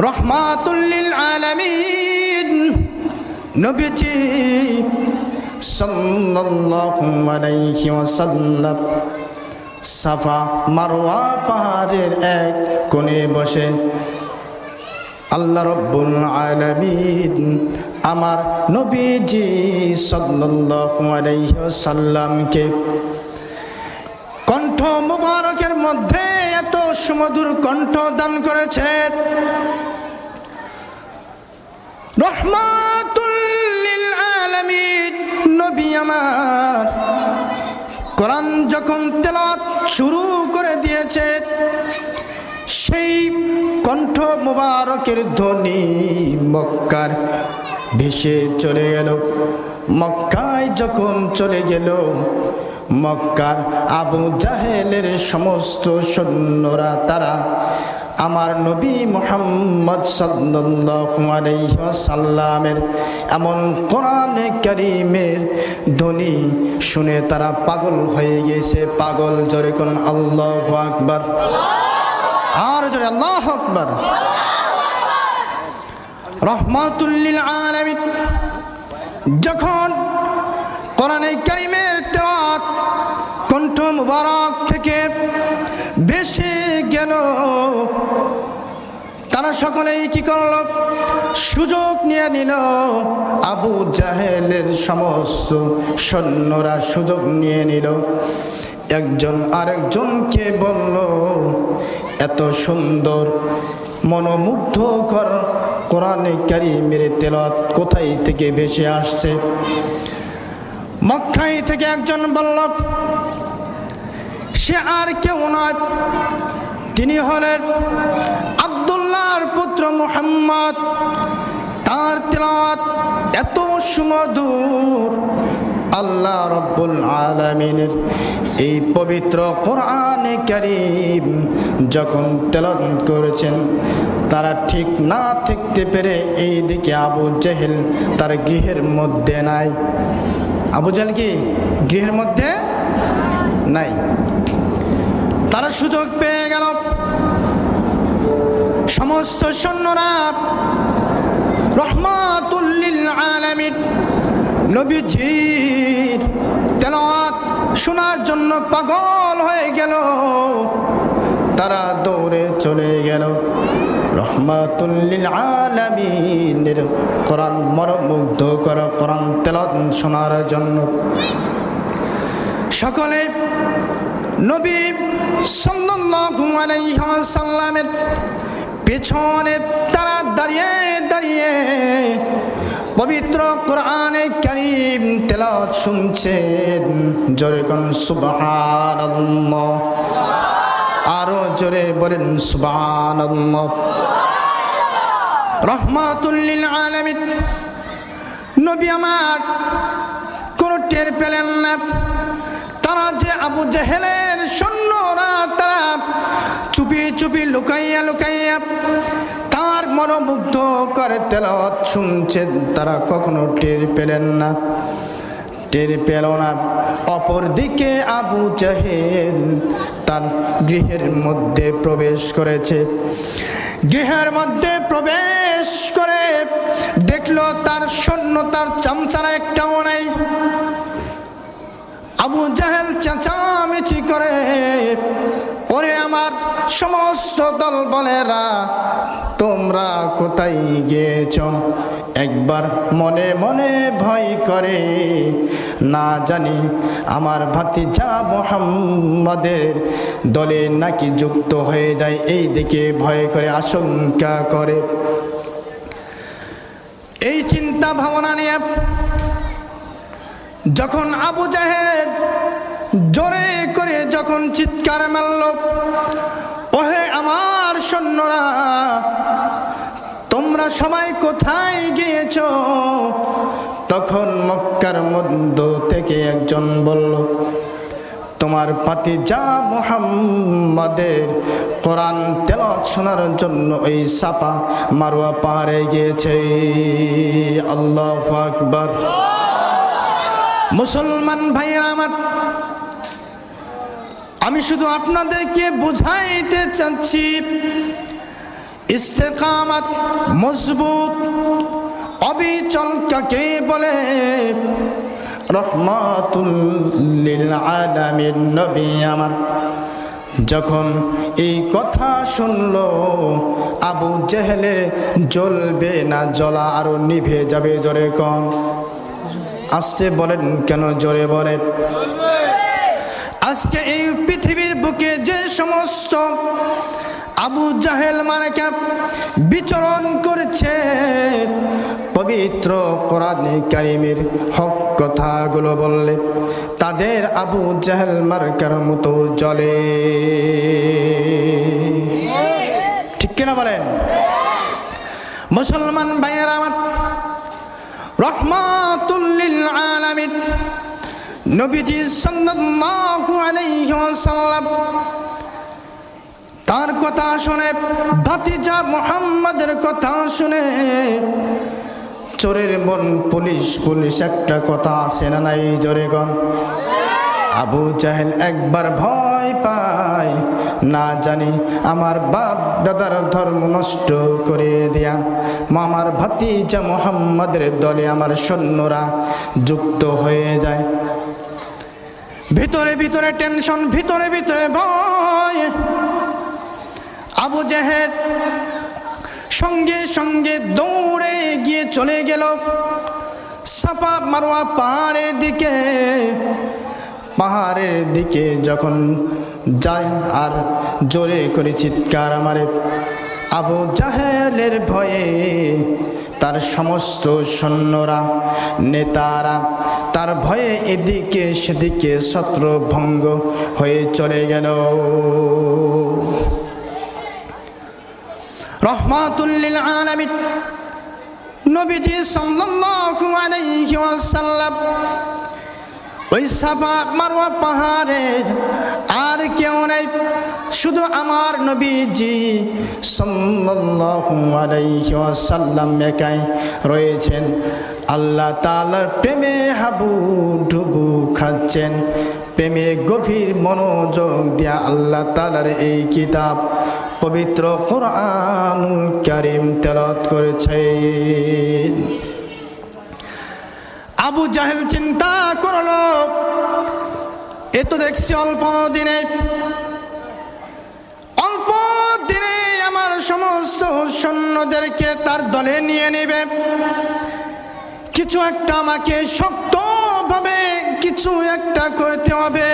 রহমাতুল লিল আলামিন নবীজি সাল্লাল্লাহু আলাইহি ওয়াসাল্লাম সাফা মারওয়া পাহাড়ের এক কোণে বসে আল্লাহ রাব্বুল আলামিন আমার নবীজি সাল্লাল্লাহু আলাইহি ওয়াসাল্লামকে কণ্ঠ মুবারকের মধ্যে এত সুমধুর কণ্ঠ দান করেছেন। রহমাতুল লিল আলামিন নবী আমার কোরআন যখন তেলাওয়াত শুরু করে দিয়েছেন, সেই কণ্ঠ মুবারকের ধ্বনি মক্কার ভেসে চলে গেল। মক্কায় যখন চলে গেল, মক্কার আবু জাহেলের সমস্ত সৈন্যরা তারা আমার নবী মুহাম্মদ সাল্লাল্লাহু আলাইহি ওয়াসাল্লামের এমন কোরআনে কারীমের ধ্বনি শুনে তারা পাগল হয়ে গেছে। পাগল, জোরে করুন আল্লাহু আকবার, আর জোরে আল্লাহু আকবার। রহমাতুল লিল আলামিন যখন কোরআনে কারীমের তেলাওয়াত কণ্ঠ মুবারক থেকে ভেসে গেল, তারা সকলেই কি করল? সুযোগ নিয়ে নিল। আবু জাহেলের সমস্ত সৈন্যরা সুযোগ নিয়ে নিল। একজন আরেকজনকে বলল, এত সুন্দর মনোমুগ্ধকর কোরআনে কারীমের তেলাওয়াত কোথায় থেকে ভেসে আসছে? মক্কায় থেকে একজন বলল, সে আর কেউ নয়, তিনি হলেন আব্দুল্লাহর পুত্র মুহাম্মদ। তার তেলাওয়াত এত সুমধুর, আল্লাহ রাব্বুল আলামিনের এই পবিত্র কোরআনে কারীম যখন তেলাওয়াত করেছেন, তারা ঠিক না থাকতে পেরে এই দিকে আবু জেহেল তার গৃহের মধ্যে নাই। আবু জেহেল কি গৃহের মধ্যে নাই? তারা সুযোগ পেয়ে গেল। সমস্ত সৈন্যরা রহমাতুল লিল আলামিন নবীজির তেলাওয়াত শোনার জন্য পাগল হয়ে গেল। তারা দৌড়ে চলে গেল রহমাতুল লিল আলামিনের কোরআন মনোমুগ্ধ করা কোরআন তেলাওয়াত শোনার জন্য। সকলে নবী সাল্লাল্লাহু আলাইহি ওয়াসাল্লামের পেছনে তারা দাঁড়িয়ে দাঁড়িয়ে পবিত্র কোরআনে কারীম তেলাওয়াত শুনছেন। জোরে কোন সুবহানাল্লাহ, আরো জোরে বলেন সুবহানাল্লাহ। রহমাতুল লিল আলামিন নবী আমার কোনো টের পেলেন না। তারা যে আবু জেহেলের সৈন্যরা, তারা চুপি চুপি লুকাইয়া লুকাইয়া তার মনোমুগ্ধ করে তেলাওয়াত শুনছেন, তারা কখনো টের পেলেন না, টের পেল না। অপর দিকে আবু জাহেল তার গৃহের মধ্যে প্রবেশ করেছে। গৃহের মধ্যে প্রবেশ করে দেখলো তার সৈন্য, তার চামচারা একটাও নাই। আবু জাহেল চেঁচামেচি করে, ওরে আমার সমস্ত দল বলেরা, তোমরা কোথায় গিয়েছ? একবার মনে মনে ভয় করে, না জানি আমার ভাতিজা মুহাম্মাদের দলে নাকি যুক্ত হয়ে যায়, এই দিকে ভয় করে আশঙ্কা করে। এই চিন্তা ভাবনা নিয়ে যখন আবু জাহেল জোরে করে যখন চিৎকার মারল, ওহে আমার সৈন্যরা, তোমরা সবাই কোথায় গিয়েছ? তখন মক্কার মধ্য থেকে একজন বলল, তোমার ভাতিজা মুহাম্মাদের কোরআন তেলাওয়াত শোনার জন্য এই সাফা মারওয়া পাহাড়ে গিয়েছে। আল্লাহু আকবার। মুসলমান ভাইরা আমার, আমি শুধু আপনাদেরকে বুঝাইতে চাচ্ছি, ইস্তেকামত মজবুত অবিচল কাকে বলে? রহমাতুল লিল আলামিন নবী আমার যখন এই কথা শুনলো, আবু জেহেলের জ্বলবে না, জ্বলা আরো নিভে যাবে। জোরে কম আসছে বলেন, কেন জোরে বলেন? আজকে এই পৃথিবীর বুকে যে সমস্ত আবু জাহেল মার্কা বিচরণ করেছে, পবিত্র কোরআনে কারিমের হক কথাগুলো বললে তাদের আবু জাহেল মার্কার মতো জ্বলে। ঠিক কিনা বলেন? মুসলমান ভাইয়েরা আমার, রহমাতুল লিল আলামিন নবীজি সাল্লাল্লাহু আলাইহি ওয়াসাল্লাম তার কথা শুনে, ভাতিজা মুহাম্মাদের কথা শুনে, চোরের মন পুলিশ পুলিশ একটা কথা আছে না নাই? জোরে গণ। আবু জাহেল একবার ভয় পায়, না জানি আমার বাপ দাদার ধর্ম নষ্ট করে দিয়া আমার ভাতিজা মুহাম্মাদের দলে আমার সৈন্যরা যুক্ত হয়ে যায়। ভিতরে ভিতরে টেনশন, ভিতরে ভিতরে ভয়। আবু জাহেল সঙ্গে সঙ্গে দৌড়ে গিয়ে চলে গেল সাফা মারওয়া পাহাড়ের দিকে। পাহাড়ের দিকে যখন যায় আর জোরে করে চিৎকার মারে, আবু জাহেলের ভয়ে তার সমস্ত সৈন্যরা, নেতারা তার ভয়ে এদিকে সেদিকে ছত্রভঙ্গ হয়ে চলে গেল। রহমাতুল লিল আলামিন নবীজি সাল্লাল্লাহু আলাইহি ওয়াসাল্লাম ওই সাফা মারওয়া পাহাড়ের আর কেউ নাই, শুধু আমার নবীজি সাল্লাল্লাহু আলাইহি ওয়াসাল্লাম একাই রয়েছেন। আল্লাহ তাআলার প্রেমে হাবুডুবু খাচ্ছেন, প্রেমে গভীর মনোযোগ দিয়া আল্লাহ তাআলার এই কিতাব পবিত্র কোরআনুল কারীম তেলাওয়াত করেছেন। আবু জাহেল চিন্তা করলো, এ তো দেখছি অল্প দিনে আমার সমস্ত সৈন্যদেরকে তার দলে নিয়ে নেবে। কিছু একটা আমাকে শক্তভাবে কিছু একটা করতে হবে।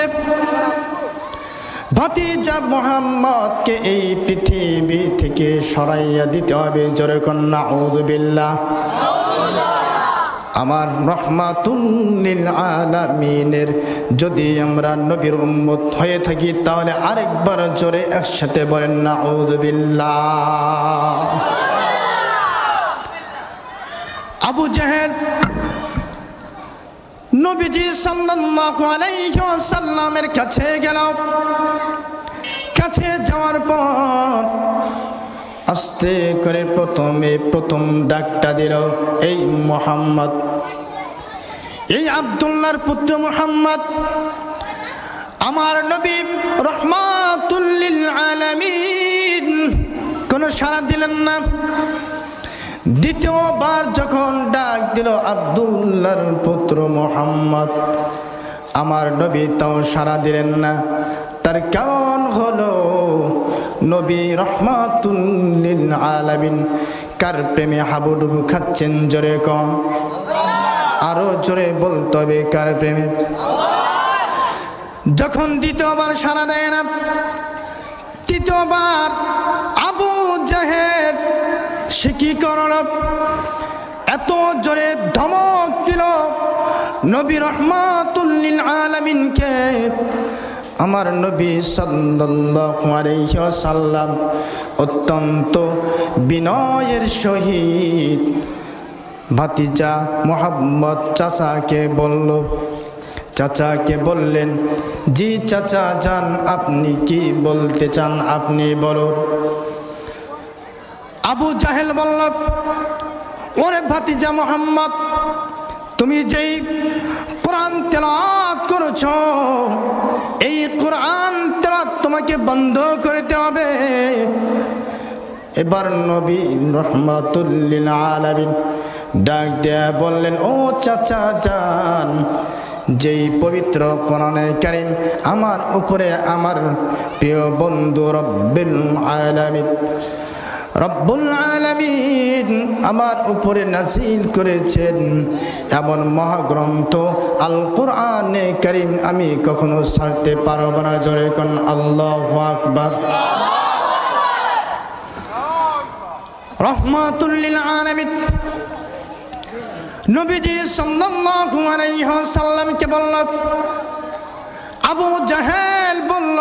ভাতিজা মুহাম্মদকে এই পৃথিবী থেকে সরাইয়া দিতে হবে। জোরে কন্যা আউযু বিল্লাহ। আমার রহমাতুল লিল আলামিনের যদি আমরা নবীর উম্মত হয়ে থাকি, তাহলে আরেকবার জোরে একসাথে বলেন না আউযু বিল্লাহ। আবু জাহেল নবীজি সাল্লাল্লাহু আলাইহি ওয়াসাল্লামের কাছে গেল। কাছে যাওয়ার পর আস্তে করে প্রথম ডাকটা দিল, এই মুহাম্মদ, এই আব্দুল্লাহর পুত্র মুহাম্মদ, আমার নবী রহমাতুল লিল আলামিন। কোনো সাড়া দিলেন না। দ্বিতীয়বার যখন ডাক দিল আব্দুল্লাহর পুত্র মুহাম্মদ, আমার নবী তাও সাড়া দিলেন না। তার কারণ হলো নবী রহমাতুল লিল আলামিন কার প্রেমে হাবুডুবু খাচ্ছেন? জোরে কম, আরো জোরে বলতে হবে, কার প্রেমে? যখন দ্বিতীয়বার সাড়া দেয় না, তৃতীয়বার আবু জাহেল সে কি করল? এত জোরে ধমক দিল নবী রহমাতুল লিল আলামিনকে। আমার নবী সাল্লাল্লাহু আলাইহি ওয়াসাল্লাম অত্যন্ত বিনয়ের সহিত ভাতিজা মুহাম্মদ চাচাকে বলল, চাচাকে বললেন, জি চাচা যান, আপনি কি বলতে চান আপনি বলুন। আবু জাহেল বলল, ওরে ভাতিজা মুহাম্মদ, তুমি যেই কোরআন তেলাওয়াত করছো, এই কোরআন তেলাওয়াত তোমাকে বন্ধ করতে হবে। এবার নবী রহমাতুল লিল আলামিন ডাক দেয়া বললেন, ও চাচা যান, যেই পবিত্র কোরআনে কারীম আমার উপরে আমার প্রিয় বন্ধু রব্বুল আলামিন আমার উপরে নাযিল করেছেন এমন মহাগ্রন্থ আল কোরআনে কারীম আমি কখনো ছাড়তে পারব না। জোরে কোন আল্লাহু আকবার। রহমাতুল লিল আলামিন নবীজি সাল্লাল্লাহু আলাইহি ওয়াসাল্লামকে বলল, আবু জাহেল বলল,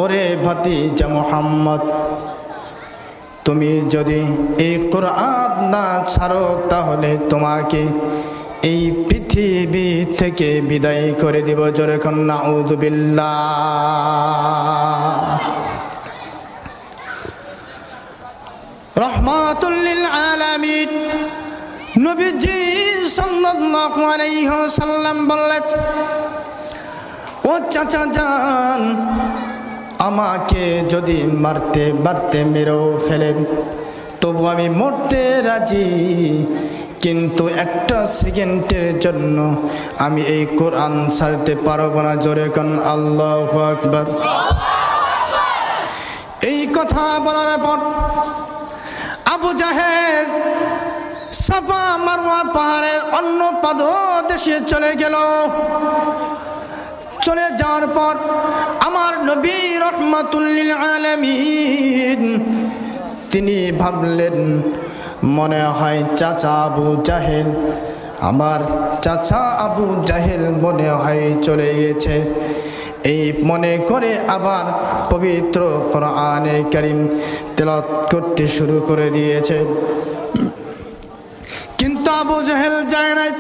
ওরে ভাতিজা মুহাম্মদ, তুমি যদি এই কোরআন না ছাড়ো তাহলে তোমাকে এই পৃথিবী থেকে বিদায় করে দিব। জোরে কোন নাউযু বিল্লাহ। রহমাতুল লিল আলামিন নবীজি সাল্লাল্লাহু আলাইহি ওয়াসাল্লাম বললেন, ও চাচা যান, আমাকে যদি মারতে মেরেও ফেলেন তবু আমি মরতে রাজি, কিন্তু একটা সেকেন্ডের জন্য আমি এই কোরআন ছাড়তে পারবো না। জোরে কোন আল্লাহু আকবার। এই কথা বলার পর আবু জাহেল সাফা মারওয়া পাহাড়ের অন্য পাদদেশে চলে গেল। চলে যাওয়ার পর আমার নবী রহমাতুল লিল আলামিন তিনি ভাবলেন, মনে হয় চাচা আবু জাহেল, আমার চাচা আবু জাহেল মনে হয় চলে গেছে। এই মনে করে আবার পবিত্র কোরআনে কারীম তেলাওয়াত করতে শুরু করে দিয়েছে। কিন্তু আবু জাহেল যায় নাই।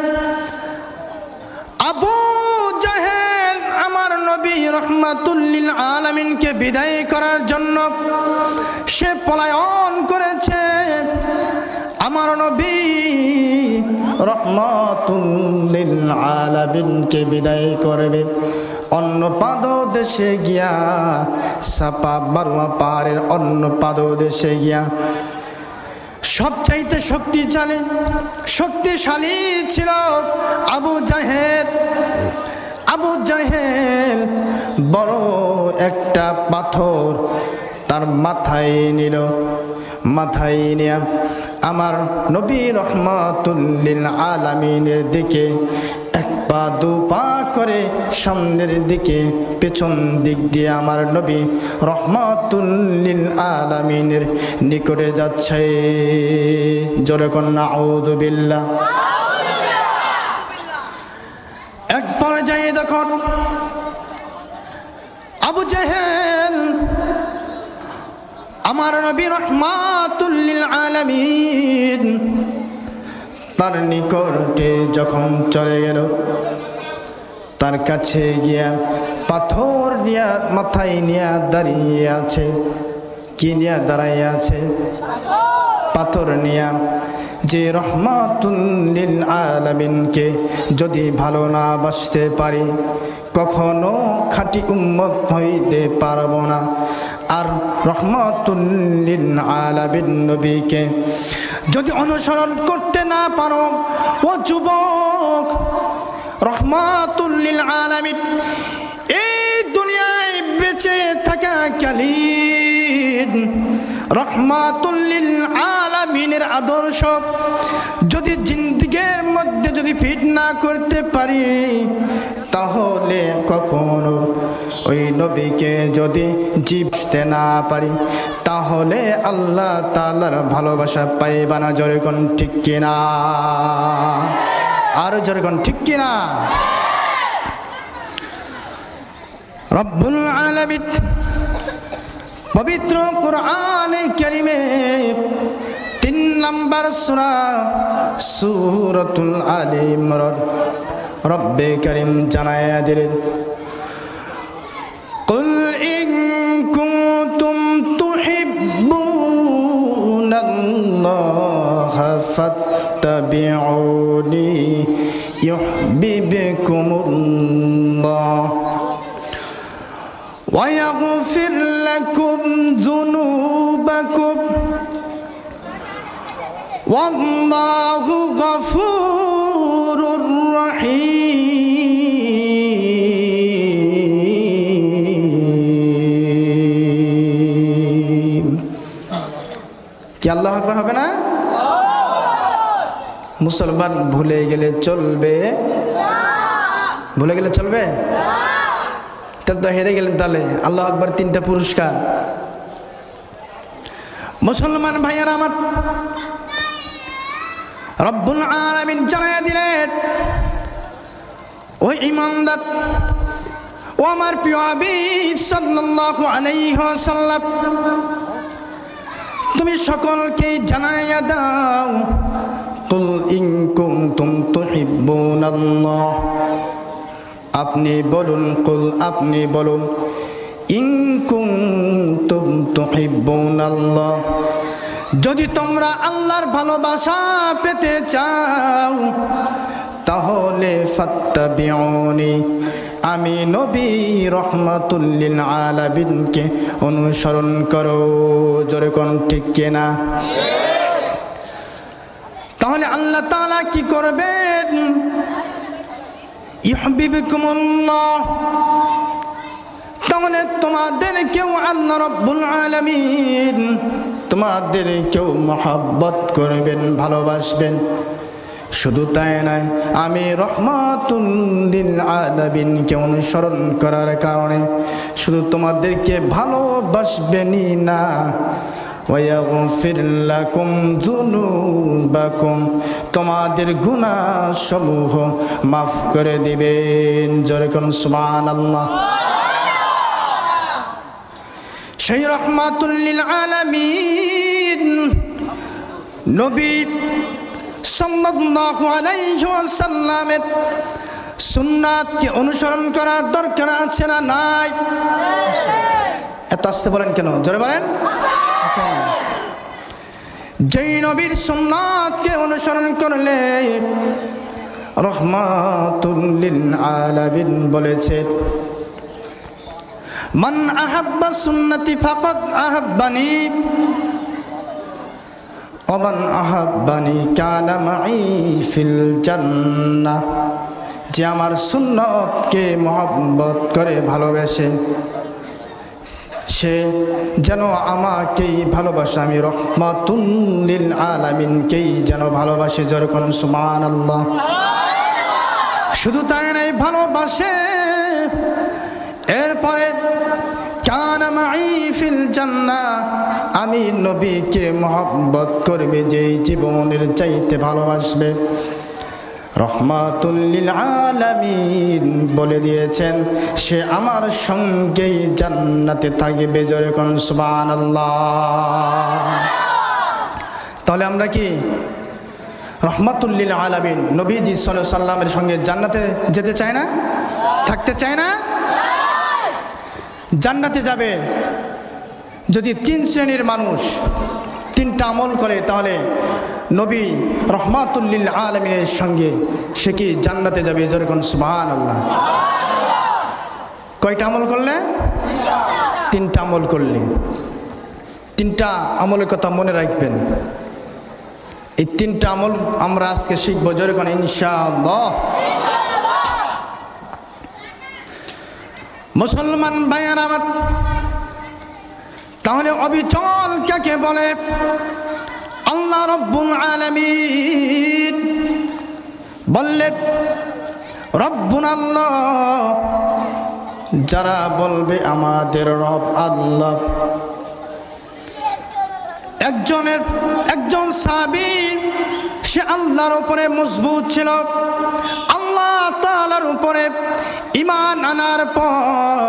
আবু জাহেল আমার নবী রহমাতুল লিল আলামিনকে বিদায় করার জন্য সে পলায়ন করেছে। আমার নবী রহমাতুল লিল আলামিনকে বিদায় করবে অন্য পাদদেশে গিয়া, সাফা মারওয়া পাহাড়ের অন্য পাদদেশে গিয়া। সবচাইতে শক্তিশালী ছিল আবু জাহেল। আবু জাহেল বড় একটা পাথর তার মাথায় নিল। মাথায় নিয়ে আমার নবী রহমাতুল লিল আলামিনের দিকে এক পা দু পা করে সামনের দিকে পেছন দিক দিয়ে আমার নবী রহমাতুল লিল আলামিনের নিকটে যাচ্ছে। জোরে কোন নাউযু বিল্লাহ। এক পর্যায়ে যখন আবু জাহেল আমার নবী রহমাতুল লিল আলামিন তার নিকটে যখন চলে গেল, তার কাছে গিয়া পাথর নিয়ে মাথায় নিয়ে দাঁড়িয়ে আছে। কি নিয়ে দাঁড়িয়ে আছে? পাথর নিয়ে। যে রহমাতুল লিল আলামিনকে যদি ভালো না বাসতে পারি কখনো খাঁটি উম্মত হইতে পারবো না। আর রহমাতুল লিল আলামিন নবীকে যদি অনুসরণ করতে না পারো, ও যুবক, রহমাতুল লিল আলামিন এই দুনিয়ায় বেঁচে থাকা কালীন রহমাতুল লিল আলামিনের আদর্শ যদি জিন্দেগীর মধ্যে যদি ফিট না করতে পারি, তাহলে কখনো ওই নবীকে যদি জীবতে না পারি তাহলে আল্লাহ তাআলার ভালোবাসা পাইবা না। জোরে কোন ঠিক কিনা? আর জোরে কোন ঠিক কিনা? রব্বুল আলামিন পবিত্র কোরআনে কারীমে 3 নম্বর সূরা সূরাতুল আলে ইমরান রব্বে কারীম জানায়া দিলেন, কুল ইন কুনতুম তুহিব্বুনাল্লাহা ফাত্তাবিউনি ইউহিব্বুকুমুল্লাহ ويغفر لكم ذنوبكم والله غفور رحيم কি আল্লাহু আকবার হবে না? মুসলমান ভুলে গেলে চলবে? ভুলে গেলে চলবে? তাহলে তো হেরে গেলেন। তাহলে আল্লাহু আকবার তিনটা পুরস্কার। মুসলমান ভাইয়ারা আমার, রব্বুল আলামিন জানায়া দিলেন, ওই ঈমানদার, ও আমার প্রিয় হাবিব সাল্লাল্লাহু আলাইহি ওয়াসাল্লাম, তুমি সকলকে জানায়া দাও, কুল ইন কুনতুম তুহিব্বুনাল্লাহ, আপনি বলুন, কুল আপনি বলুন, ইন কুনতুম তুহিব্বুনাল্লাহ, যদি তোমরা আল্লাহর ভালোবাসা পেতে চাও তাহলে ফাত্তাবিউনি, আমি নবী রহমাতুল লিল আলামিনকে অনুসরণ করো। জোরে কোন ঠিক কিনা? তাহলে আল্লাহ তাআলা কি করবেন? ইউহিব্বুকুমুল্লাহ, তাহলে তোমাদেরকেও আল্লাহ রাব্বুল আলামিন তোমাদেরকেও মহব্বত করবেন, ভালোবাসবেন। শুধু তাই নয়, আমি রহমাতুল লিল আলামিনকে অনুসরণ করার কারণে শুধু তোমাদেরকে ভালোবাসবেনই না, ওয়ায়াগফির লাকুম যুনুবাকুম, তোমাদের গুনাহসমূহ মাফ করে দিবেন। জোরে কোন সুবহানাল্লাহ। সেই রহমাতুল লিল আলামিন নবী সাল্লাল্লাহু আলাইহি ওয়াসাল্লামের সুন্নাতকে অনুসরণ করার দরকার আছে না নাই? এত আস্তে বলেন কেন? জোরে বলেন। যেই নবীর সুন্নাতকে অনুসরণ করলে রহমাতুল লিল আলামিন বলেছে, মান আহাব্বা সুন্নতি ফাকাদ আহাব্বানি ওয়া মান আহাব্বানি কানা মাই ফিল জান্নাহ, যে আমার সুন্নতকে মহব্বত করে ভালোবাসে সে যেন আমাকেই ভালোবাসে, আমি রহমাতুল লিল আলামিনকেই যেন ভালোবাসে। যেরকম সুবহানাল্লাহ। শুধু তাই নয়, ভালোবাসে, এরপরে কানা মাই ফিল জান্নাহ, আমি নবীকে মহব্বত করবে, যেই জীবনের চাইতে ভালোবাসবে। রহমাতুল লিল আলামিন বলে দিয়েছেন সে আমার সঙ্গেই জান্নাতে থাকবে। জোরে কোন সুবহানাল্লাহ। তাহলে আমরা কি রহমাতুল লিল আলামিন নবীজি সাল্লাল্লাহু আলাইহি সাল্লামের সঙ্গে জান্নাতে যেতে চায় না? থাকতে চায় না? জান্নাতে যাবে যদি তিন শ্রেণীর মানুষ তিনটা আমল করে, তাহলে নবী রহমাতুল লিল আলামিনের সঙ্গে সে কি জান্নাতে যাবে। যেরকম সুবহানাল্লাহ। কয়টা আমল করলে? তিনটা আমল করলে। তিনটা আমলের কথা মনে রাখবেন। এই তিনটা আমল আমরা আজকে শিখব। যেরকম ইনশাআল্লাহ। মুসলমান ভাইয়ারা আমার, তাহলে অবিচল কাকে বলে? আল্লাহ রব্বুল আলামিন বললেন, রব্বুন আল্লাহ, যারা বলবে আমাদের রব আল্লাহ। একজন সাহাবী সে আল্লাহর উপরে মজবুত ছিল। আল্লাহ তাআলার উপরে ঈমান আনার পর,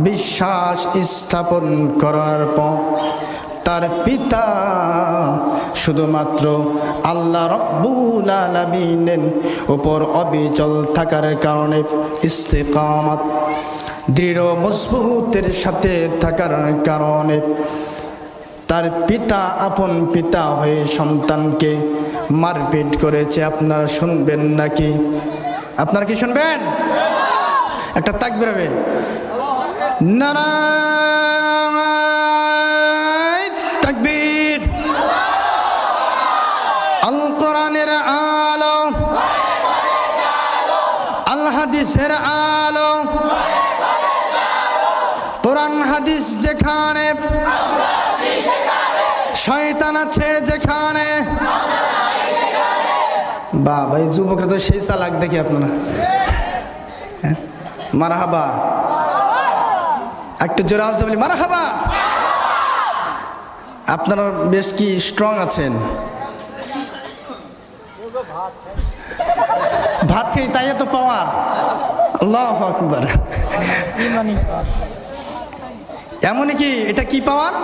বিশ্বাস স্থাপন করার পর তার পিতা শুধুমাত্র আল্লাহ রব্বুল আলামিনের উপর অবিচল থাকার কারণে, ইস্তিকামত দৃঢ় মজবুতের সাথে থাকার কারণে তার পিতা আপন পিতা হয়ে সন্তানকে মারপিট করেছে। আপনারা শুনবেন নাকি? আপনারা কি শুনবেন? একটা তাকবীর হবে। নারায়ে তাকবীর। আল কোরআনের আলো, আল হাদিসের আলো, কোরআন হাদিস যেখানে, শয়তান আছে যেখানে। বাবা এই যুবকরা তো সেই চালাক দেখি আপনারা। মারহাবা, একটু জোরে আওয়াজ বলি মারহাবা। আপনারা বেশ কি স্ট্রং আছেন। ভাত খেয়ে তাই এত পাওয়ার। আল্লাহু আকবার। এমনই কি এটা কি পাওয়ার?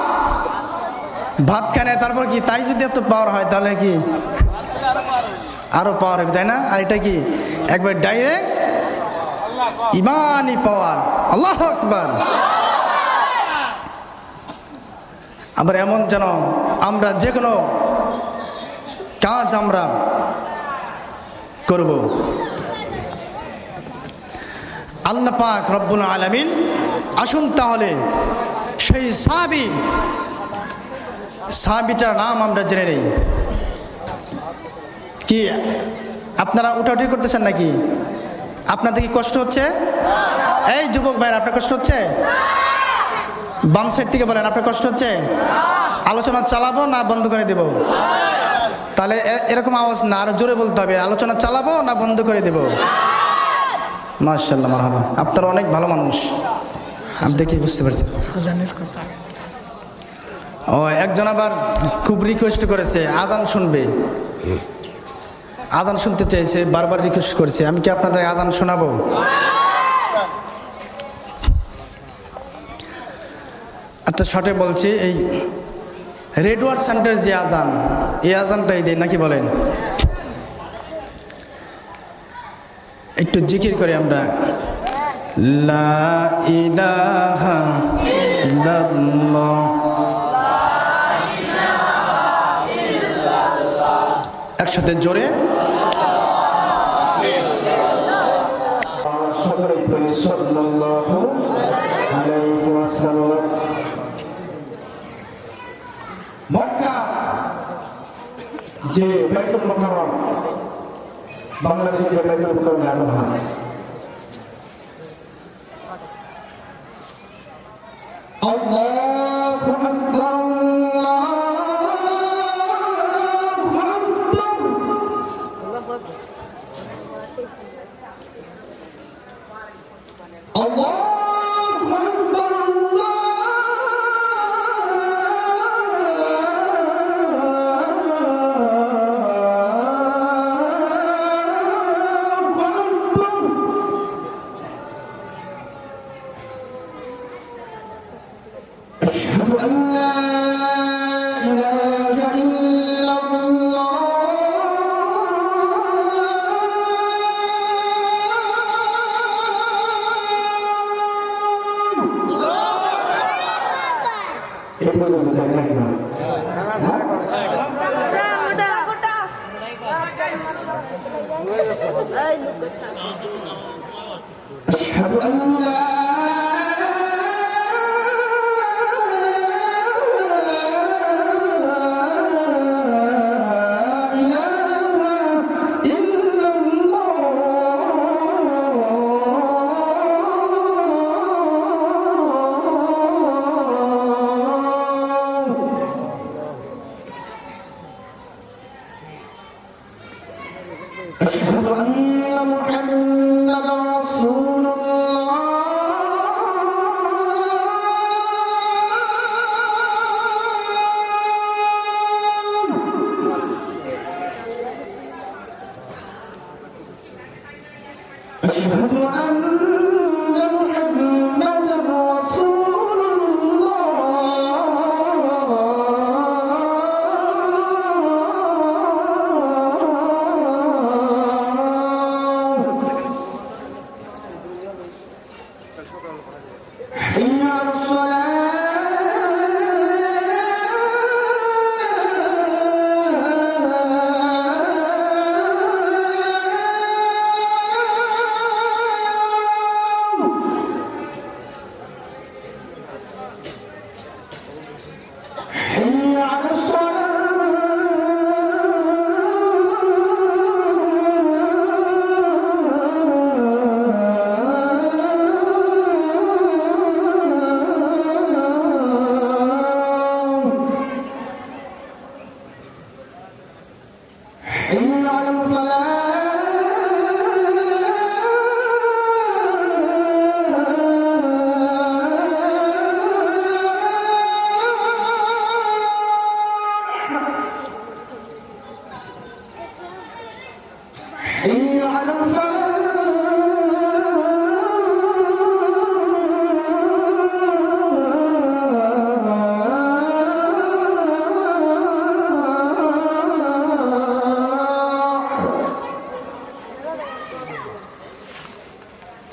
ভাত খায় না তারপর কি তাই যদি এত পাওয়ার হয় তাহলে কি আরো পাওয়ার হবে, তাই না? আর এটা কি একবার ডাইরেক্ট ইমানি পাওয়ার। আল্লাহু আকবার। আবার এমন যেন আমরা যে কোনো কাজ আমরা করব, আল্লাহ পাক রব্বুল আলামিন আসুন তাহলে সেই সাহাবীটার নাম আমরা জেনে নেই। কি আপনারা উঠাউঠি করতেছেন নাকি? আপনাদের কি কষ্ট হচ্ছে? এই যুবক ভাইরা, আপনার কষ্ট হচ্ছে? বাম সাইড থেকে বলেন, আপনার কষ্ট হচ্ছে? আলোচনা চালাবো না বন্ধ করে দেব? তাহলে এরকম আওয়াজ না, আরো জোরে বলতে হবে। আলোচনা চালাবো না বন্ধ করে দেব? মাশাআল্লাহ, মারহাবা। আপনারা অনেক ভালো মানুষ, আমি দেখি বুঝতে পারছি। ও একজন আবার খুব রিকোয়েস্ট করেছে আজান শুনবে, আজান শুনতে চাইছে, বারবার রিকোয়েস্ট করেছে। আমি কি আপনাদের আজান শোনাবো? আচ্ছা শর্টে বলছি, এই রেডওয়ার্ড সেন্টার যে আজান, এই আজানটাই দেয় নাকি বলেন? একটু জিকির করি আমরা, লা ইলাহা ইল্লাল্লাহ। একসাথে জোরে সাল্লাল্লাহু আলাইহি ওয়াসাল্লাম। মক্কা যে বাইতুল মুকাররম, বাংলাদেশে যে বাইতুল মুকাররমে আজান হয়, আল্লাহু আকবার,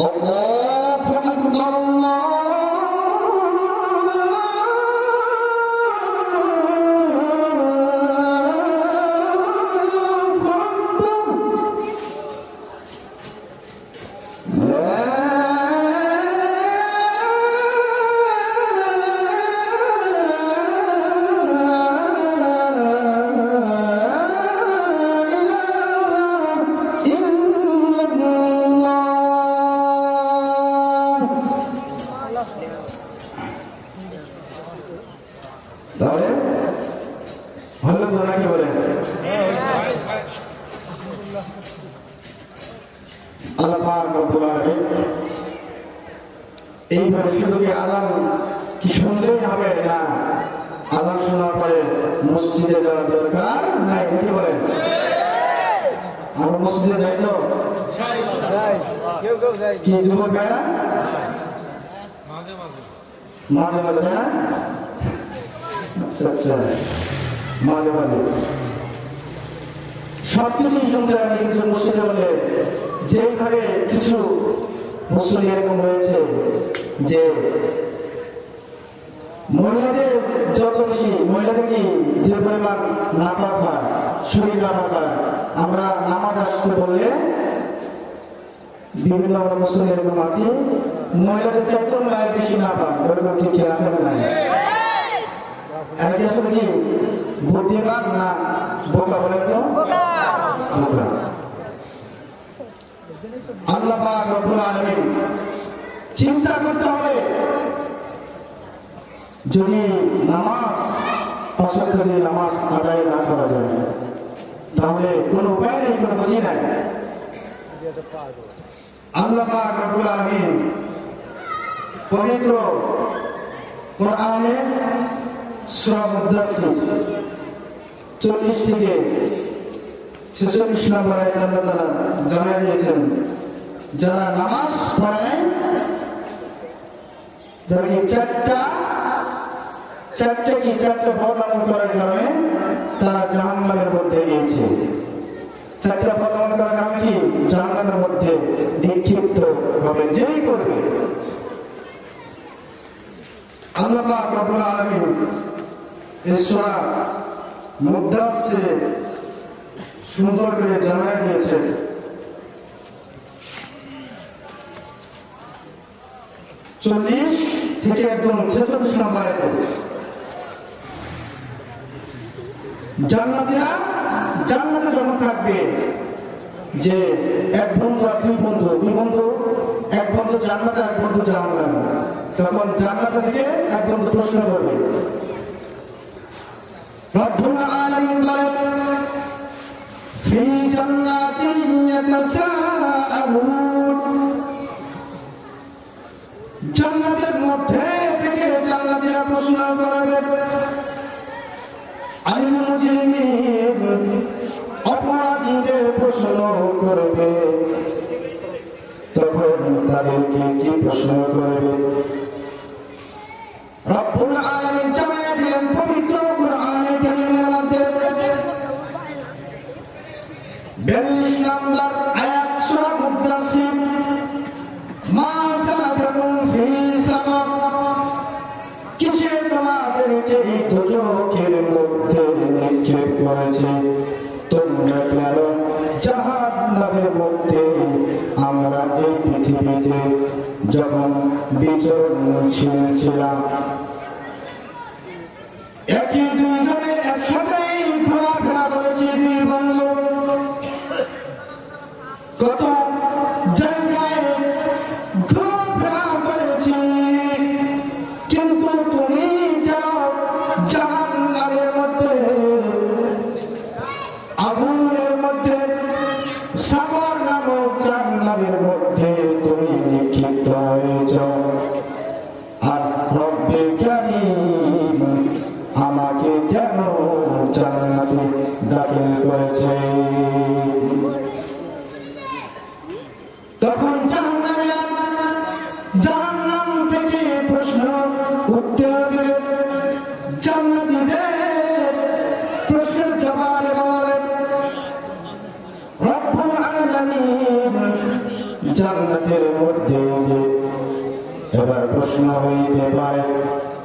আল্লাহু আকবার তাহলে হলো তো নাকি বলেন আল্লাহ পাক রব্বুল আলামিন এইভাবে শুধু কি আযান কি শুনলেই হবে না, আযান শোনার পরে মসজিদে যাওয়ার দরকার নাই, কি বলেন? আমরা মসজিদে যাই তো কি যুবক ভাইরা মাঝে মাঝে না, আচ্ছা আচ্ছা মাঝে মাঝে সবকিছুই শুনতে আমি কিছু মসজিদে বলে যেভাবে কিছু মুসলিম এরকম রয়েছে যে মহিলাদের যত বেশি মহিলাদের কি যে পরিমাণ নাপাক হয়, শরীর নাপাক হয়, আমরা নামাজ আসতে বললে বিভিন্ন মুসলিম এরকম আছি মহিলাদের চাইতেও মায়ের বেশি নাপাক, ওরকম ঠিক আছে না? কি আসলে কি বুদ্ধিমান না বোকা বলেন তো? বোকা। আল্লাহ পাক রব্বুল আলামিন চিন্তা করতে হবে, যদি নামাজ পাঁচওয়াক্ত নামাজ আদায় না করা যায় তাহলে কোনো উপায় নেই, কোনো গতি নাই। আল্লাহ পাক রব্বুল আলামিন পবিত্র কোরআনে সূরা মুদাসসির 40 থেকে 46 নম্বর আয়াতে আল্লাহ তাআলা জানিয়ে দিয়েছেন, যারা নামাজ পড়ে যারা কি চারটা বদআমল করার কারণে তারা জাহান্নামের মধ্যে গিয়েছে। চারটা বদআমল করার কারণে কি জাহান্নামের মধ্যে নিক্ষিপ্ত হবে যেই করবে। আল্লাহ পাক রব্বুল আলামিন এই সূরা মুদাসসিরে সুন্দর করে জানিয়ে দিয়েছেন, 40 থেকে একদম 46 নম্বর আয়াতে জান্নাতীরা জান্নাতে যখন থাকবে যে এক বন্ধু আর দুই বন্ধু এক বন্ধু জান্নাতে এক বন্ধু জাহান্নামে, তখন জান্নাত থেকে এক বন্ধু প্রশ্ন করবে, রব্বুল আলামিন ফি জান্নাতিন ইয়াতাসাআলুন, জান্নাতের মধ্যে থেকে জান্নাতীরা প্রশ্ন করবে, আলিল মুজরিমিন অপরাধীদের প্রশ্ন করবে, তখন তাদেরকে কি প্রশ্ন করবে? রব্বুল আলামিন জানিয়ে দিলেন পবিত্র কোরআনে কারীমের মধ্যে 42 নম্বর আয়াত সূরা মুদাসসির, মা সালাকাকুম ফি সাকার, কিসে তোমাদেরকে এই দোজখের মধ্যে নিক্ষেপ করেছে? তোমরা কেন জাহান্নামের মধ্যে? আমরা এই পৃথিবীতে যখন বিচরণশীল ছিলাম একই দুইজনে একসাথেই ঘোরাফেরা করেছি, দুই বন্ধু কত জায়গায় ঘোরাফেরা করেছি, কিন্তু তুমি কেন জাহান্নামের মধ্যে আগুনের মধ্যে সাগর নামক জাহান্নামের মধ্যে তুমি নিক্ষিপ্ত হয়েছ? আর রব্বে কারীম আমাকে জান্নাতের মধ্যে এবার প্রশ্ন হইতে পারে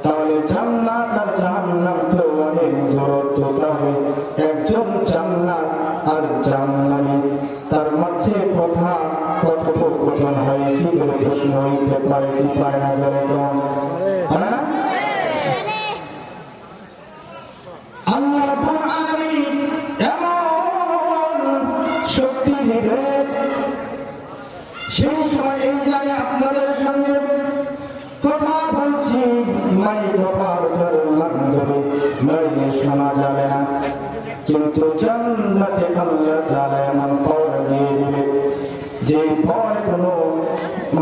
তাহলে জান্নাত আর জাহান্নাম তো অনেক দূরত্ব, তাহলে একজন জান্নাত আর জাহান্নামী তার মাঝে কথা কথোপকথন হয়, কি করে প্রশ্ন হইতে পারে? কি পারে না যারা কেমন আল্লাহ রাব্বুল আলামিন এমন শক্তি দিবেন, সেই সময় এই জায়গায় আপনাদের সঙ্গে কথা বলছি, মাইক অপারেটরের মাধ্যমে নইলে শোনা যাবে না, কিন্তু জান্নাতে আল্লাহ তাআলা এমন পাওয়ার দিয়ে দিবে যে পরে কোনো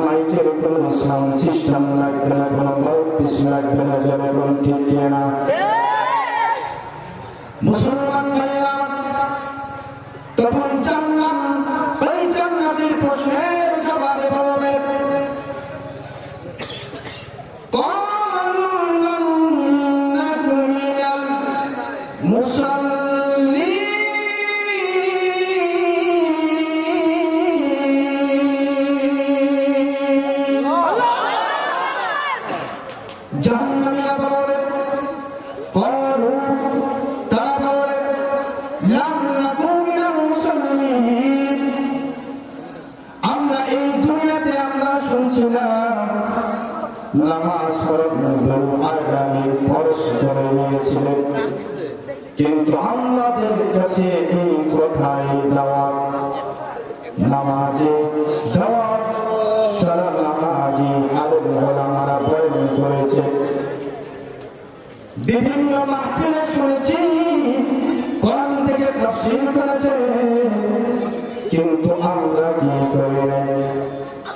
মাইকের কোনো সাউন্ড সিস্টেম লাগবে না, কোনো মাউথপিস লাগবে না, যেরকম ঠিক কিনা? মুসলমান ভাইরা, তখন জান্নাত ওই জান্নাতের প্রশ্নের জবাবে বলবে জাহান্নামীরা বলবে আমরা এই দুনিয়াতে আমরা শুনছিলাম নামাজ আগামী ফরজ করে নিয়েছিলেন, কিন্তু আমাদের কাছে এই কথাই দাওয়াত, নামাজে দাওয়াত, যারা নামাজি আলেম ওলামারা বয়ান করেছে, বিভিন্ন মাহফিলে শুনেছি, কোরআন থেকে তাফসীর করেছে, কিন্তু আমরা কি করি না?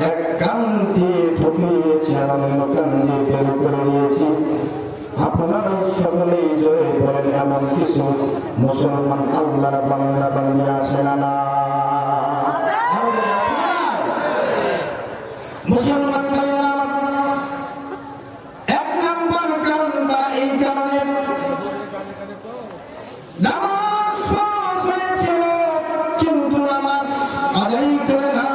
এক কান দিয়ে ঢুকিয়েছি আর অন্য কান দিয়ে বের করে দিয়েছি। আপনারা সকলেই জয় করেন, এমন কিছু মুসলমান আল্লাহর বান্দা বান্দী আছে না? মুসলমান এক নাম্বার কারণ তারা এই কারণে নামাজ ফরজ হয়েছিল কিন্তু নামাজ আদায় করে না।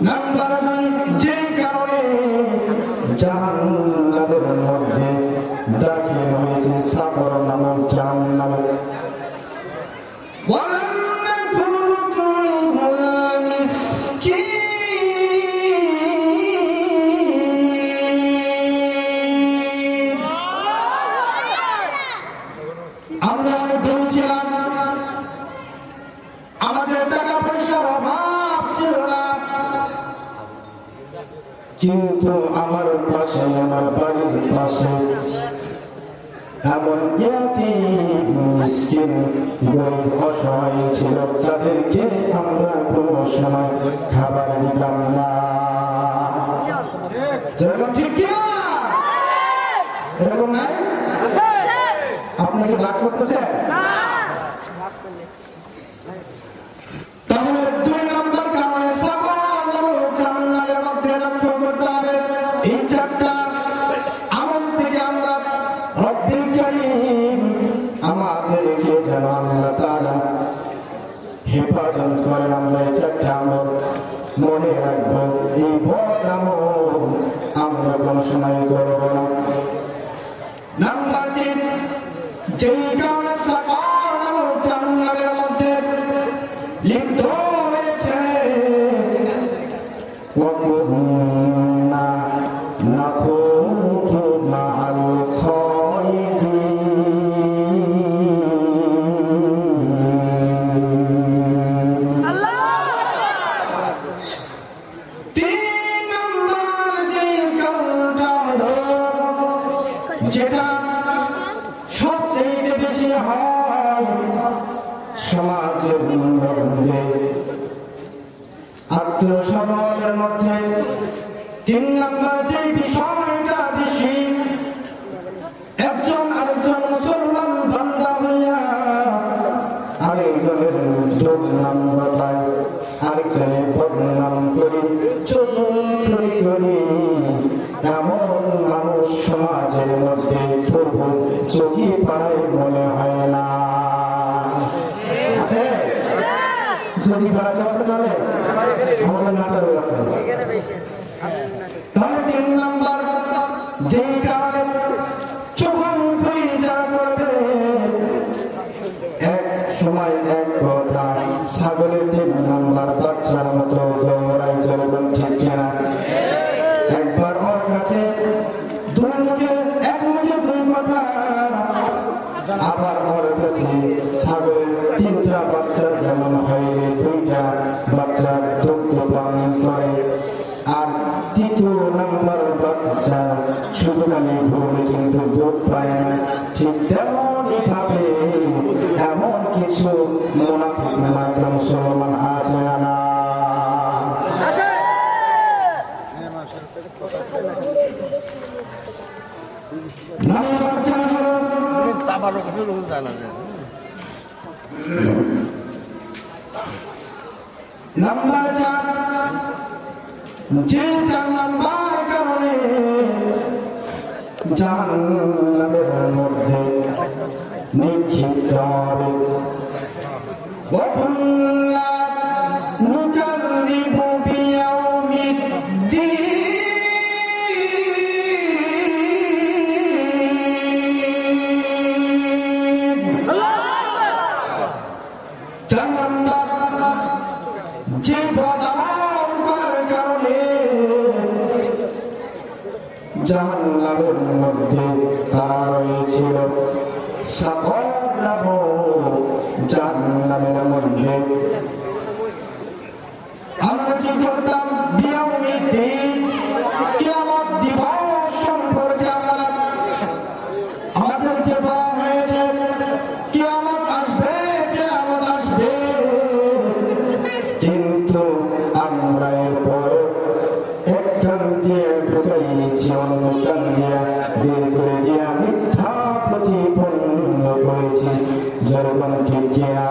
নাম্বার দুই, যে কারণে জাহান্নামের মধ্যে দাখিল হয়েছে সাকর নামক জাহান্নামে। আমরা অনেক ধনী ছিলাম, আমাদের টাকা পয়সার অভাব ছিল না, কিন্তু আমার পাশে, আমার বাড়ির পাশে এমন মিসকিন গরিব অসহায় ছিল, তাদেরকে আমরা কোনো সময় খাবার দিতাম না। যেরকম ঠিক কিনা? এরকম নাই? আপনাকে ডাক করতেছে? তাহলে দুই নম্বর কারণে জান্নাতের মধ্যে লক্ষ্য করতে হবে এই চারটা আমল থেকে আমরা রব্বুল কারীম আমাদেরকে যেন আল্লাহ তাআলা হেফাজত করেন। আমরা এই চারটা আমল মনে রাখবো, এই বদ আমল আমরা কোনো সময় করব না। নাম্বার তিন, যেই কারণে সাকার নামক জাহান্নামের মধ্যে লিপ্ত হয়েছে, ওয়াকুন্না নাখুদু মাআল খায়দিন। আল্লাহ। তিন নম্বর যেই কারণটা হলো, যেটা সবচেয়ে বেশি হয় সমাজের মধ্যে, আত্মসমাজের মধ্যে, তিন নম্বর যে বিষয়টা বেশি, একজন আরেকজন মুসলমান বান্দা হইয়া আরেকজনের দুর্নামতায় আরেকজনের বদনাম করি, চুরি করি, এমন মানুষ সমাজের মধ্যে প্রভু চোখে পাড়ায় মনে হয় না। আছে চোখে পাড়া আমাদের নাটোরে আছে। তাহলে 3 নাম্বার যেই কারণে যখন যা করবে এক সময় এক কথা ছাগলের 3 নাম্বার বাচ্চার মতো দৌড়ায় চলবেন, ঠিক কিনা? একবার ওর কাছে এক মুখে 2 কথা, আবার ওর কাছে ছাগলের 3টা বাচ্চা যেমন হয় 2টা বাচ্চা দুগ্ধ পান করে, আর 3য় নাম্বার বাচ্চা শুধু খালি ভূমি কিন্তু দুধ পায় না। ঠিক তেমনই ভাবে এমন কিছু মুনাফিক মার্কা মুসলমান আছে না? নাম্বার 4, যে 4 নাম্বার কারণে জাহান্নামের মধ্যে নিক্ষিপ্ত হবে। ওয়াকুল্লা নুকাযযিবু বিয়াউমিদ্দিন, যে বদআমল করার কারণে জাহান্নামের মধ্যে তারা রয়েছিল, সাকর নাম জাহান্নামের মধ্যে। আমরা কি করতাম? বিয়াউমিদ্দিন, কিয়ামত দিবস সম্পর্কে আমাদেরকে বলা হয়েছে কিয়ামত আসবে, কিয়ামত আসবে, কিন্তু আমরা এরপর এক কান দিয়ে ঢুকাইছি, অন্য কান দিয়ে বের করে দিয়ে মিথ্যা প্রতিপন্ন করেছি। যেরকম ঠিক কিনা?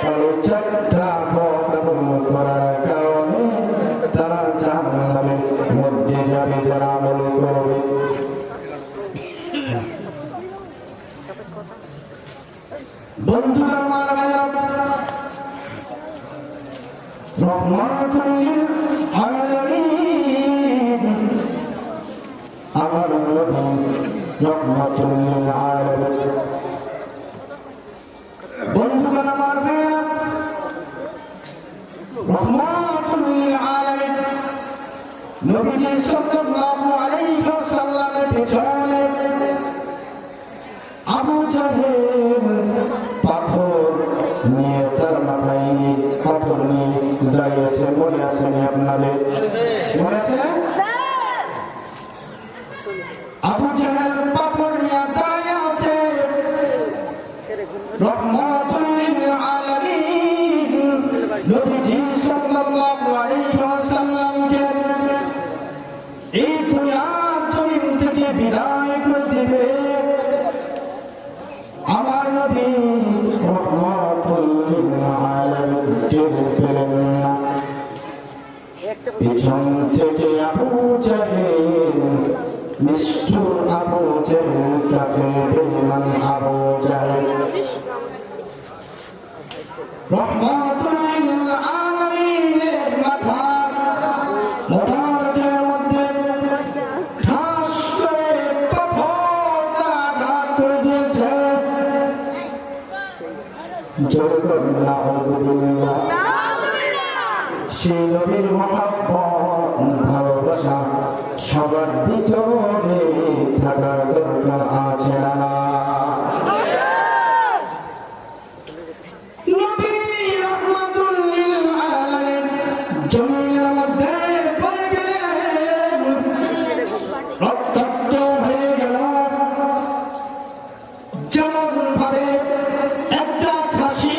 তাহলে 4টা বদআমল করার কারণে তারা জাহান্নামের মধ্যে যাবে, যারা আমল করবে। বন্ধুরা আমার, রহমাতুল লিল আলামিন, আমার নবী রহমাতুল লিল আলামিন। বন্ধুরা আমার, রহমাতুল লিল আলামিন নবী সাল্লাল্লাহু আলাইহি ওয়াসাল্লামের পিছনে আবু জাহেল পাথর নিয়ে, তার মাথায় পাথর নিয়ে দাঁড়িয়েছে। মনে আছে আপনাদের? মনে আছে? আবু জাহেল পাথর নিয়ে দাঁড়িয়ে আছে। রহমাতুল লিল আলামিন নবীজি সাল্লাল্লাহু আলাইহি ওয়াসাল্লামকে এই দুনিয়ার জমিন থেকে বিদায় করে দিবে। আমার নবী রহমাতুল লিল আলামিন টের পেলেন না। পিছন থেকে আবু জাহেল, নিষ্ঠুর আবু জাহেল, কাফের বেঈমান আবু জাহেল, রহমাতুল লিল আলামিনের মাথার মধ্যে ঠাস করে পাথর আঘাত করে দিয়েছে। সেই নবীর মহব্বত, ভালোবাসা সবার ভিতরে থাকার দরকার আছে না? নবী রহমাতুল লিল আলামিন জমিনের মধ্যে পড়ে গেলেন, রক্তাক্ত হয়ে গেল। যেমন ভাবে একটা খাসি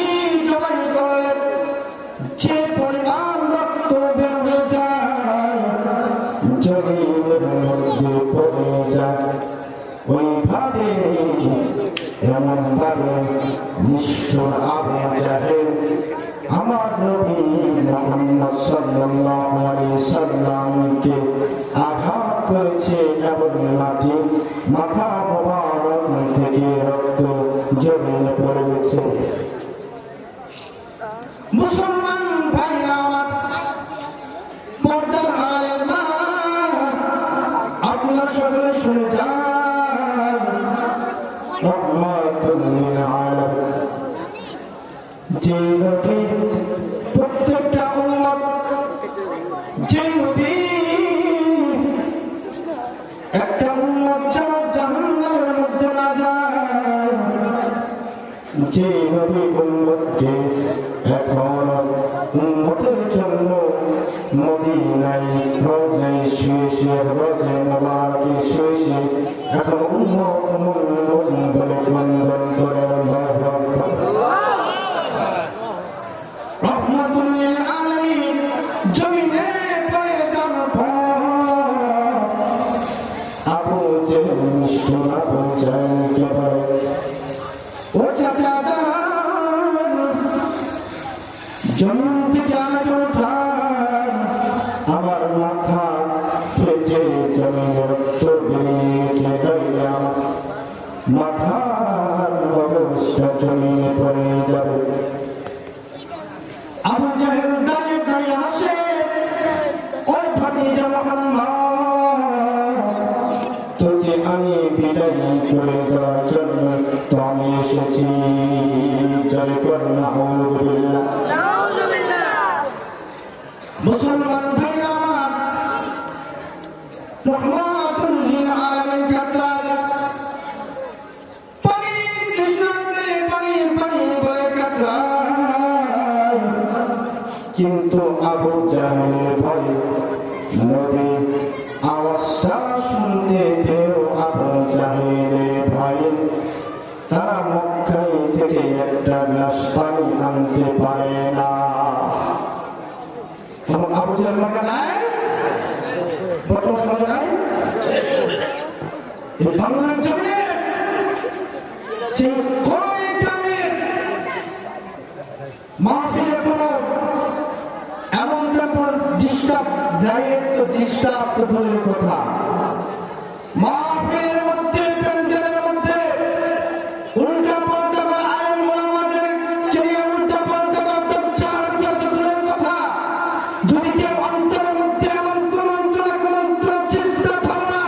জবাই করলেন, যে পরিমাণ রক্ত বের হয়ে যায়, জমিনের মধ্যে পড়ে যায়, ওইভাবে এমন ভাবে নিষ্ঠুর আবু জাহেল আমার নবী মুহাম্মদ সাল্লাল্লাহু আলাইহি সাল্লামকে আঘাত করেছে, এবং মাথা মোবারক থেকে রক্ত জমিনে পড়ে গেছে। মুসলমান ভাই যে নবী উম্মতকে এখন উম্মতের জন্য মদিনায় রোজায় শুয়ে রোজায় মোবারকে শুয়ে এখন উম্মত বলে বন্ধন করে রহমাতুল লিল আলামিন জমিনে পড়ে যান আবু জেহেল নিষ্ঠুর আবু জেহেলকে বলে ও চাচা জমিন থেকে আজ ওঠান আমার মাথা ফেটে জমিনের রক্ত বেরিয়েছে গেলাম মাথার অবস্থা জমিনে পড়ে যাবে আবু জেহেল দাঁড়িয়ে দাঁড়িয়ে আসে ওই ভাতিজা মুহাম্মদ তোকে আমি বিদায় করে দেওয়ার জন্য তো আমি এসেছি জয় কর নাউযুবিল্লাহ মুসলমান ভাইরা আমার রহমাতুল লিল আলামিন কাতরা পানি কৃষ্ণকে পানি বলে কাতরা কিন্তু আবু জাহেলের ভয়ে নবী আওয়াজটা শুনতে পেয়েও আবু জাহেলের ভয়ে তারা মক্কায় থেকে একটা গ্লাস পানি আনতে পারে না আবু জাহেল মাকে নাই বর্তমান সমাজে নাই এই বাংলার জমিনে যে কোরআনে কারিমের মাহফিলে কোনো এমন তারপর ডিস্টার্ব ডাইরেক্ট ডিস্টার্ব তো দূরের কথা মাহফিলের মধ্যে প্যান্ডেলের মধ্যে উল্টা পাল্টা আলেম ওলামাদেরকে নিয়ে উল্টা পাল্টা প্রচার করা তো দূরের কথা যদি কেউ অন্তরের মধ্যে এমন কোন চিন্তা ভাবনা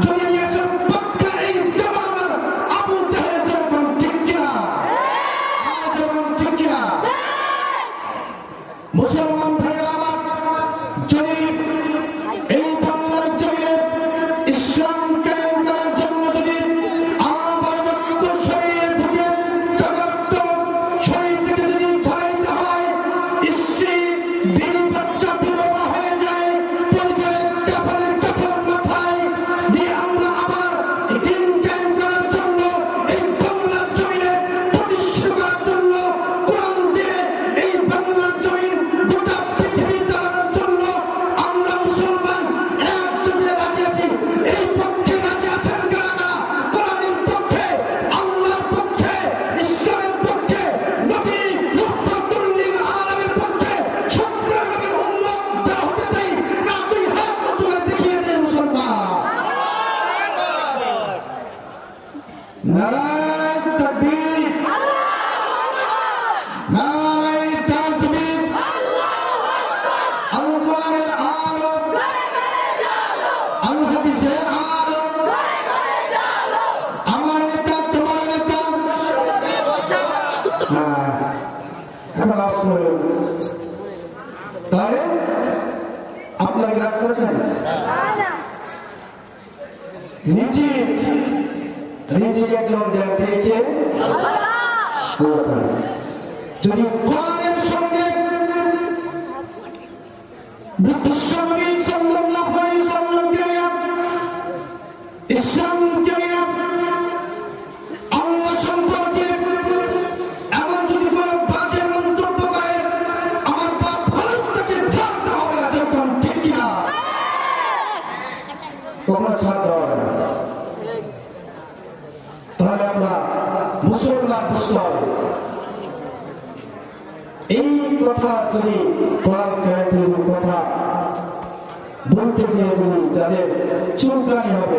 যদি নিয়ে আসে পাক্কা এই জামানার আবু জাহেল যেরকম ঠিক কিনা যেরকম ঠিক কিনা মুসলমান ভাইরা আমার যদি এই বাংলার জমিনে ইসলাম কায়েম করার জন্য যদি আমার রক্ত শরীরে ঢুকে রক্ত শরীর থেকে যদি ধরাইতে হয় স্ত্রী বিবি বাচ্চা বিধবা হয়ে যায় পরিচয়ের কাফনের কাপড় মাথায় দিয়ে আমরা আবার দিন কায়েম করার জন্য এই বাংলার জমিনে প্রতিষ্ঠিত করার জন্য কোরআন দিয়ে এই বাংলার জমিন গোটা পৃথিবী চালানোর জন্য আমরা মুসলমান একযোগে রাজি আছি এই পক্ষে রাজি আছেন কারা কোরআনের পক্ষে আল্লাহর পক্ষে ইসলামের পক্ষে নবী রহমাতুল লিল আলামিনের পক্ষে সত্য নবীর উম্মত যারা হতে চাই তারা দুই হাত উঁচু করে দেখিয়ে দেয় মুসলমান নারায়ে তাকবীর নারায়ে তাকবীর আল কোরআনের আলো আল হাদিসের আলো আমার নেতা তোমার নেতা এখন আসলে তাহলে আপনারা রাগ করেছেন রিজিক একজন দেন কে আল্লাহ যদি কোরআনের সঙ্গে বিশ্বনবী সাল্লাল্লাহু আলাইহি সাল্লামকে ইসলামকে আল্লাহ সম্পর্কে এমন যদি কোনো বাজে মন্তব্য করে আমার বাপ ভালো তাকে ছাড়তে হবে না যখন ঠিক কিনা তোমরা ছাড়তে হবে না তাহলে আমরা মুসলমান বুঝতে হবে এই কথা যদি কোরআন কারিমের কথা বলতে গিয়ে বলি যাদের চুলকানি হবে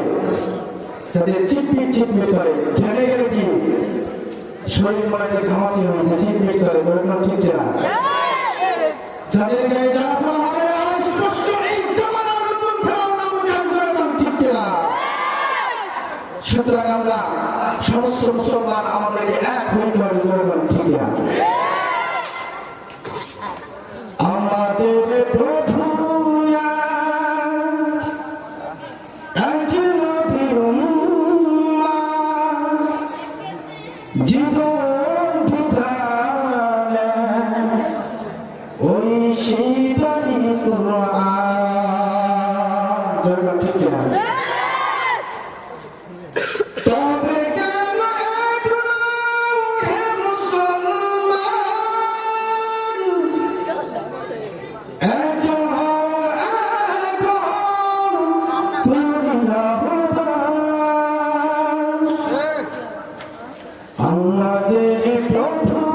যাদের চিটমিট করে ঘেমে গেলে কি শরীর মনে যে ঘামাচি হয়েছে চিটমিট করে যেরকম ঠিক কিনা যাদের গায়ে জ্বালা হবে স্পষ্ট এই জামানার নতুন ফেরাউন আবু জাহেল যেরকম ঠিক কিনা সুতরাং আমরা সমস্ত মুসলমান আমাদেরকে এক হইতে হবে যেরকম ঠিক কিনা আমাদের প্রভু জীবন সেই বাণী কুরআন জোরে ঠিক কিনা তবে কেন এখনো হে মুসলমান এক হও তুমি লাভবান আমাদের প্রভু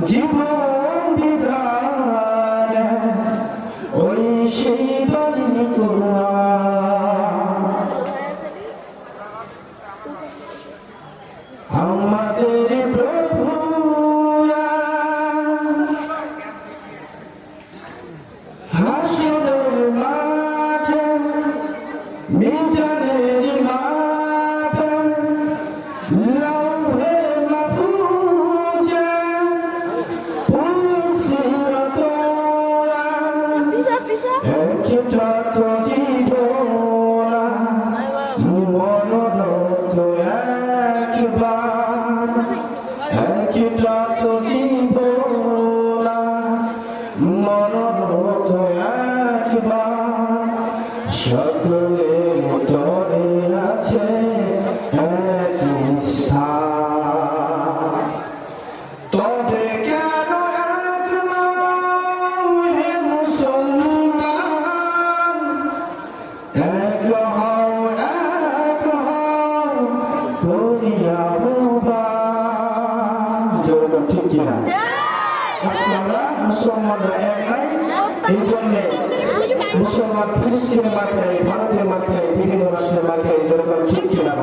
জীবন বিধান ওই সেই বাণী কুরআন আমাদের প্রভু হাসরের মাঠে মিজানের মাঠে লৌহে মাহফুজে একটা তো জীবনা মনোরথ একবার একটা তো জীবনা মনোরথ একবার সকলের তরে আছে এক স্থান তবে কেন হে মুসলমান এক হও করিয়া ঠিক কিনা আমরা মুসলমানরা এক নাই এই জন্যে মুসলমান ফিলিস্তিনের মাথায় ভারতের মাথায় বিভিন্ন রাষ্ট্রের মাথায় যেরকম ঠিক কিনা